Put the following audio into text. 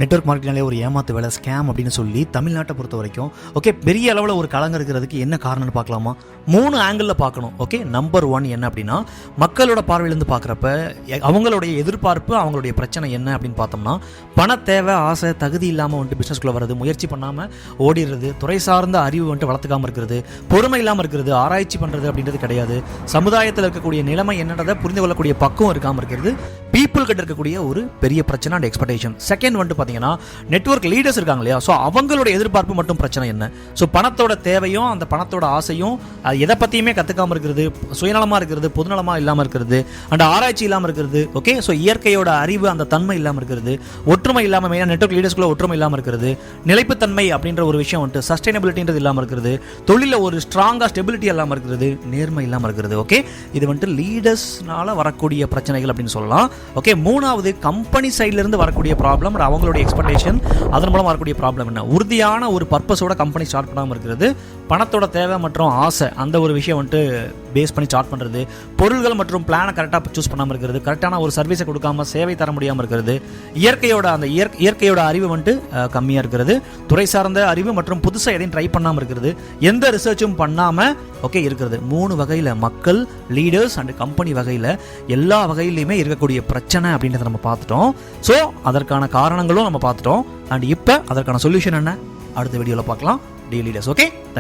Network மார்க்கெட்டிங்னாலே ஒரு ஏமாத்து வேலை, ஸ்கேம் அப்படின்னு சொல்லி தமிழ்நாட்டை பொறுத்த வரைக்கும் ஓகே பெரிய அளவில் ஒரு கலங்க இருக்கிறதுக்கு என்ன காரணம்னு பார்க்கலாமா? 3 ஆங்கிளில் பார்க்கணும். ஓகே, நம்பர் 1 என்ன அப்படின்னா, மக்களோட பார்வையிலேருந்து பார்க்குறப்ப அவங்களுடைய எதிர்பார்ப்பு, அவங்களுடைய பிரச்சனை என்ன அப்படின்னு பார்த்தோம்னா, பண தேவை, ஆசை, தகுதி இல்லாமல் வந்துட்டு பிஸ்னஸ்குள்ளே வர்றது, முயற்சி பண்ணாமல் ஓடிடுறது, துறை சார்ந்த அறிவு வந்துட்டு வளர்த்துக்காமல் இருக்கிறது, பொறுமை இல்லாமல் இருக்கிறது, ஆராய்ச்சி பண்ணுறது அப்படின்றது கிடையாது, சமுதாயத்தில் இருக்கக்கூடிய நிலைமை என்னன்றதை புரிந்து கொள்ளக்கூடிய பக்குவம் இருக்காமல் இருக்கிறது, பீப்புள் கிட்ட இருக்கக்கூடிய ஒரு பெரிய பிரச்சனை அண்ட் எக்ஸ்பெக்டேஷன். செகண்ட் வந்துட்டு பார்த்தீங்கன்னா, நெட்வொர்க் லீடர்ஸ் இருக்காங்க இல்லையா, ஸோ அவங்களோட எதிர்பார்ப்பு மட்டும் பிரச்சனை என்ன? ஸோ பணத்தோட தேவையும் அந்த பணத்தோட ஆசையும் எதை பற்றியுமே கற்றுக்காமல் இருக்கிறது, சுயநலமாக இருக்கிறது, பொதுநலமாக இல்லாமல் இருக்கிறது, அண்ட் ஆராய்ச்சி இல்லாமல் இருக்கிறது. ஓகே, ஸோ இயற்கையோட அறிவு அந்த தன்மை இல்லாமல் இருக்கிறது, ஒற்றுமை இல்லாமல், மெயினாக நெட்வொர்க் லீடர்ஸ்குள்ள ஒற்றுமை இல்லாமல் இருக்கிறது, நிலைப்புத்தன்மை அப்படின்ற ஒரு விஷயம் வந்துட்டு சஸ்டைனபிலிட்டின்றது இல்லாமல் இருக்கிறது, தொழிலில் ஒரு ஸ்ட்ராங்காக ஸ்டெபிலிட்டி இல்லாமல் இருக்கிறது, நேர்மை இல்லாமல் இருக்கிறது. ஓகே, இது வந்துட்டு லீடர்ஸ்னால வரக்கூடிய பிரச்சனைகள் அப்படின்னு சொல்லலாம். ஓகே, மூணாவது கம்பெனி சைட்லேருந்து வரக்கூடிய ப்ராப்ளம், அவங்களுடைய எக்ஸ்பெக்டேஷன், அதன் மூலம் வரக்கூடிய ப்ராப்ளம் என்ன? உறுதியான ஒரு பர்பஸோட கம்பெனி ஸ்டார்ட் பண்ணாமல் இருக்கிறது, பணத்தோட தேவை மற்றும் ஆசை அந்த ஒரு விஷயம் வந்துட்டு பேஸ் பண்ணி ஸ்டார்ட் பண்ணுறது, பொருள்கள் மற்றும் பிளானை கரெக்டாக சூஸ் பண்ணாமல் இருக்கிறது, கரெக்டான ஒரு சர்வீஸை கொடுக்காம சேவை தர முடியாமல் இருக்கிறது, இயற்கையோட அறிவு வந்துட்டு கம்மியாக இருக்கிறது, துறை சார்ந்த அறிவு மற்றும் புதுசாக எதையும் ட்ரை பண்ணாமல் இருக்கிறது, எந்த ரிசர்ச்சும் பண்ணாமல் ஓகே இருக்கிறது. 3 வகையில் மக்கள், லீடர்ஸ் அண்ட் கம்பெனி வகையில் எல்லா வகையிலையுமே இருக்கக்கூடிய பிரச்சனை அப்படின்றத நம்ம பார்த்துட்டோம். ஸோ அதற்கான காரணங்களும் நம்ம பார்த்துட்டோம். அண்ட் இப்போ அதற்கான சொல்யூஷன் என்ன அடுத்த வீடியோவில் பார்க்கலாம். Tea leaders. Okay, thank you.